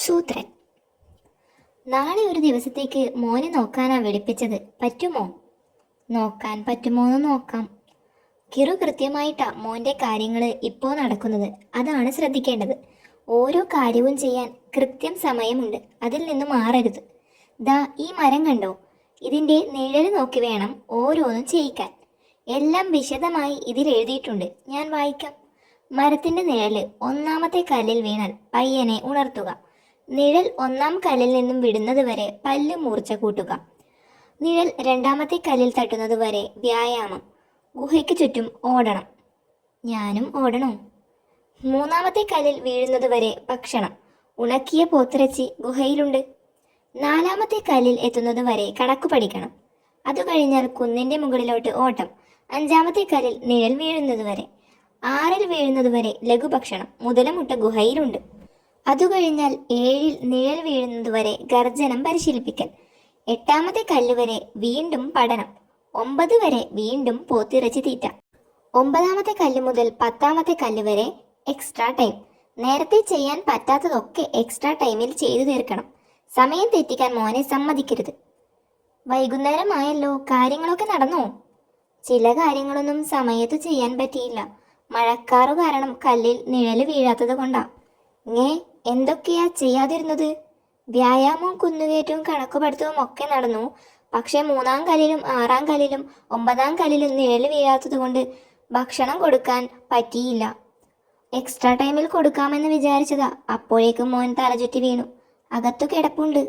ശൂദ്രൻ. നാളെ ഒരു ദിവസത്തേക്ക് മോനെ നോക്കാനാ വിളിപ്പിച്ചത്. പറ്റുമോ? നോക്കാൻ പറ്റുമോന്ന് നോക്കാം. കിറു കൃത്യമായിട്ടാ മോന്റെ കാര്യങ്ങൾ ഇപ്പോൾ നടക്കുന്നത്. അതാണ് ശ്രദ്ധിക്കേണ്ടത്. ഓരോ കാര്യവും ചെയ്യാൻ കൃത്യം സമയമുണ്ട്. അതിൽ നിന്ന് മാറരുത്. ദാ ഈ മരം കണ്ടോ? ഇതിന്റെ നിഴൽ നോക്കി വേണം ഓരോന്നും ചെയ്യിക്കാൻ. എല്ലാം വിശദമായി ഇതിൽ എഴുതിയിട്ടുണ്ട്. ഞാൻ വായിക്കാം. മരത്തിന്റെ നിഴല് ഒന്നാമത്തെ കല്ലിൽ വീണാൽ പയ്യനെ ഉണർത്തുക. നിഴൽ ഒന്നാം കല്ലിൽ നിന്നും വിടുന്നത് വരെ പല്ല് മൂർച്ച കൂട്ടുക. നിഴൽ രണ്ടാമത്തെ കല്ലിൽ തട്ടുന്നത് വരെ വ്യായാമം. ഗുഹയ്ക്ക് ചുറ്റും ഓടണം. ഞാനും ഓടണോ? മൂന്നാമത്തെ കല്ലിൽ വീഴുന്നത് വരെ ഭക്ഷണം. ഉണക്കിയ പോത്തിറച്ചി ഗുഹയിലുണ്ട്. നാലാമത്തെ കല്ലിൽ എത്തുന്നത് വരെ കണക്ക് പഠിക്കണം. അത് കഴിഞ്ഞാൽ കുന്നിന്റെ മുകളിലോട്ട് ഓട്ടം. അഞ്ചാമത്തെ കല്ലിൽ നിഴൽ വീഴുന്നത് വരെ. ആറിൽ വീഴുന്നത് വരെ ലഘുഭക്ഷണം. മുതലമുട്ട ഗുഹയിലുണ്ട്. അതുകഴിഞ്ഞാൽ ഏഴിൽ നിഴൽ വീഴുന്നത് വരെ ഗർജനം പരിശീലിപ്പിക്കൽ. എട്ടാമത്തെ കല്ല് വരെ വീണ്ടും പഠനം. 9 വരെ വീണ്ടും പോത്തിറച്ചി തീറ്റ. 9ാമത്തെ കല്ല് മുതൽ 10ാമത്തെ കല്ല് വരെ എക്സ്ട്രാ ടൈം. നേരത്തെ ചെയ്യാൻ പറ്റാത്തതൊക്കെ എക്സ്ട്രാ ടൈമിൽ ചെയ്തു തീർക്കണം. സമയം തെറ്റിക്കാൻ മോനെ സമ്മതിക്കരുത്. വൈകുന്നേരമായല്ലോ, കാര്യങ്ങളൊക്കെ നടന്നോ? ചില കാര്യങ്ങളൊന്നും സമയത്ത് ചെയ്യാൻ പറ്റിയില്ല. മഴക്കാറു കാരണം കല്ലിൽ നിഴല് വീഴാത്തത് കൊണ്ടാ. എന്തൊക്കെയാ ചെയ്യാതിരുന്നത്? വ്യായാമവും കുന്നുകയറ്റവും കണക്കുപടുത്തവും ഒക്കെ നടന്നു. പക്ഷെ 3ാം കല്ലിലും 6ാം കല്ലിലും 9ാം കല്ലിലും നിഴല് വീഴാത്തത് കൊണ്ട് ഭക്ഷണം കൊടുക്കാൻ പറ്റിയില്ല. എക്സ്ട്രാ ടൈമിൽ കൊടുക്കാമെന്ന് വിചാരിച്ചതാ. അപ്പോഴേക്കും മോൻ തലചുറ്റി വീണു. അകത്തു കിടപ്പുണ്ട്.